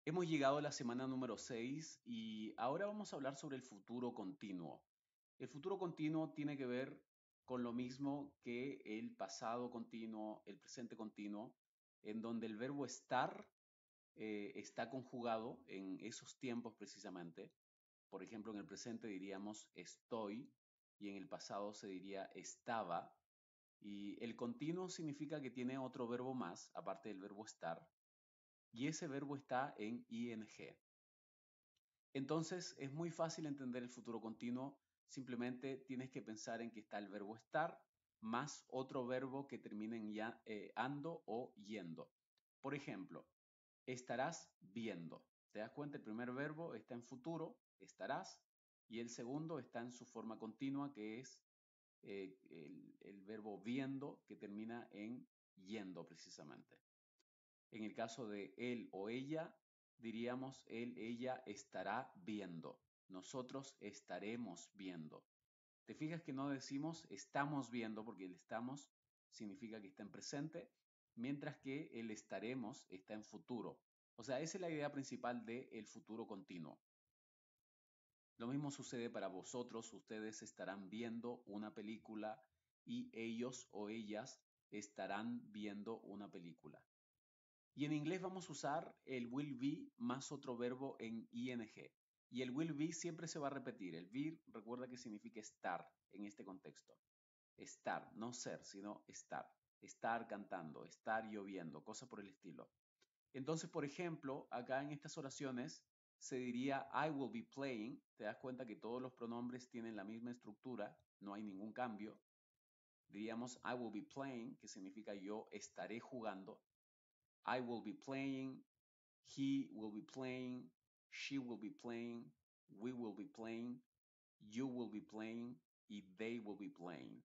Hemos llegado a la semana número 6 y ahora vamos a hablar sobre el futuro continuo. El futuro continuo tiene que ver con lo mismo que el pasado continuo, el presente continuo, en donde el verbo estar está conjugado en esos tiempos precisamente. Por ejemplo, en el presente diríamos estoy y en el pasado se diría estaba. Y el continuo significa que tiene otro verbo más, aparte del verbo estar, y ese verbo está en ing. Entonces es muy fácil entender el futuro continuo, simplemente tienes que pensar en que está el verbo estar más otro verbo que termine en ando o yendo. Por ejemplo, estarás viendo. ¿Te das cuenta? El primer verbo está en futuro, estarás, y el segundo está en su forma continua, que es el verbo viendo, que termina en yendo precisamente. En el caso de él o ella, diríamos él, ella estará viendo. Nosotros estaremos viendo. ¿Te fijas que no decimos estamos viendo porque el estamos significa que está en presente, mientras que el estaremos está en futuro? O sea, esa es la idea principal del futuro continuo. Lo mismo sucede para vosotros, ustedes estarán viendo una película y ellos o ellas estarán viendo una película. Y en inglés vamos a usar el will be más otro verbo en ing. Y el will be siempre se va a repetir. El be recuerda que significa estar en este contexto. Estar, no ser, sino estar. Estar cantando, estar lloviendo, cosas por el estilo. Entonces, por ejemplo, acá en estas oraciones se diría I will be playing. Te das cuenta que todos los pronombres tienen la misma estructura, no hay ningún cambio. Diríamos I will be playing, que significa yo estaré jugando. I will be playing, he will be playing, she will be playing, we will be playing, you will be playing y they will be playing.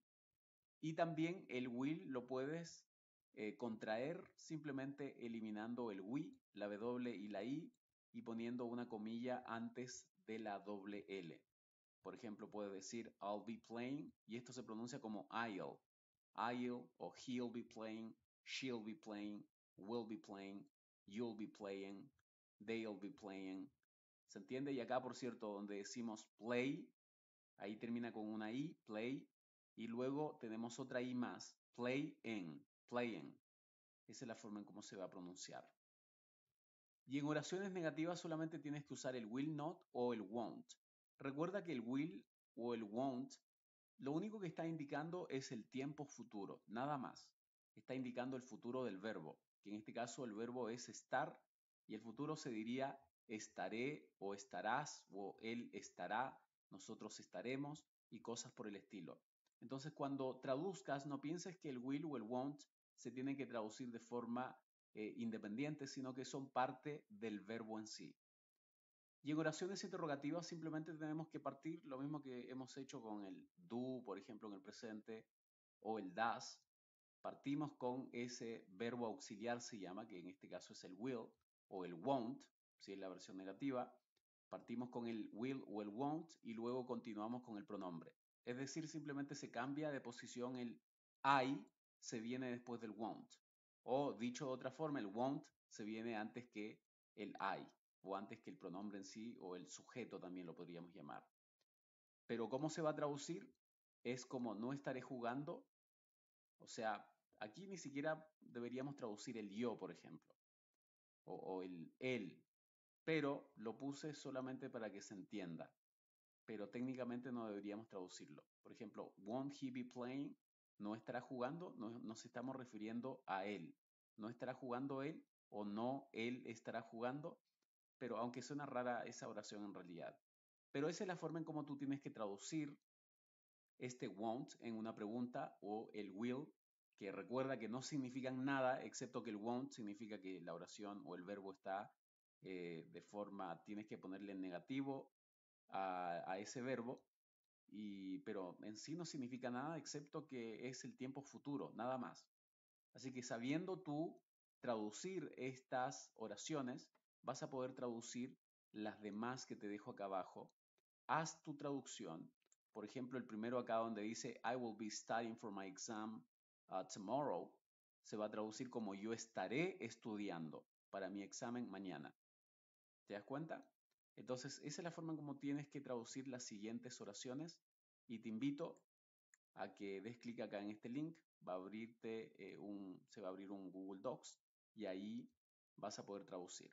Y también el will lo puedes contraer simplemente eliminando el we, la W y la I y poniendo una comilla antes de la doble L. Por ejemplo, puedes decir I'll be playing y esto se pronuncia como I'll. I'll o he'll be playing, she'll be playing, will be playing, you'll be playing, they'll be playing. ¿Se entiende? Y acá, por cierto, donde decimos play, ahí termina con una I, play, y luego tenemos otra I más, play in, playing. Esa es la forma en cómo se va a pronunciar. Y en oraciones negativas solamente tienes que usar el will not o el won't. Recuerda que el will o el won't lo único que está indicando es el tiempo futuro, nada más. Está indicando el futuro del verbo, que en este caso el verbo es estar y el futuro se diría estaré o estarás o él estará, nosotros estaremos y cosas por el estilo. Entonces cuando traduzcas no pienses que el will o el won't se tienen que traducir de forma independiente, sino que son parte del verbo en sí. Y en oraciones interrogativas simplemente tenemos que partir lo mismo que hemos hecho con el do, por ejemplo, en el presente, o el das. Partimos con ese verbo auxiliar, se llama, que en este caso es el will, o el won't, si es la versión negativa. Partimos con el will o el won't y luego continuamos con el pronombre. Es decir, simplemente se cambia de posición el I, se viene después del won't. O dicho de otra forma, el won't se viene antes que el I o antes que el pronombre en sí o el sujeto también lo podríamos llamar. Pero ¿cómo se va a traducir? Es como no estaré jugando, o sea, aquí ni siquiera deberíamos traducir el yo, por ejemplo, o el él, pero lo puse solamente para que se entienda, pero técnicamente no deberíamos traducirlo. Por ejemplo, won't he be playing? No estará jugando, no nos estamos refiriendo a él. No estará jugando él o no él estará jugando, pero aunque suena rara esa oración en realidad. Pero esa es la forma en cómo tú tienes que traducir este won't en una pregunta o el will, que recuerda que no significan nada, excepto que el won't significa que la oración o el verbo está de forma, tienes que ponerle en negativo a ese verbo, pero en sí no significa nada excepto que es el tiempo futuro, nada más. Así que sabiendo tú traducir estas oraciones, vas a poder traducir las demás que te dejo acá abajo. Haz tu traducción. Por ejemplo, el primero acá donde dice I will be studying for my exam tomorrow, se va a traducir como yo estaré estudiando para mi examen mañana. ¿Te das cuenta? Entonces, esa es la forma en cómo tienes que traducir las siguientes oraciones y te invito a que des clic acá en este link, se va a abrir un Google Docs y ahí vas a poder traducir.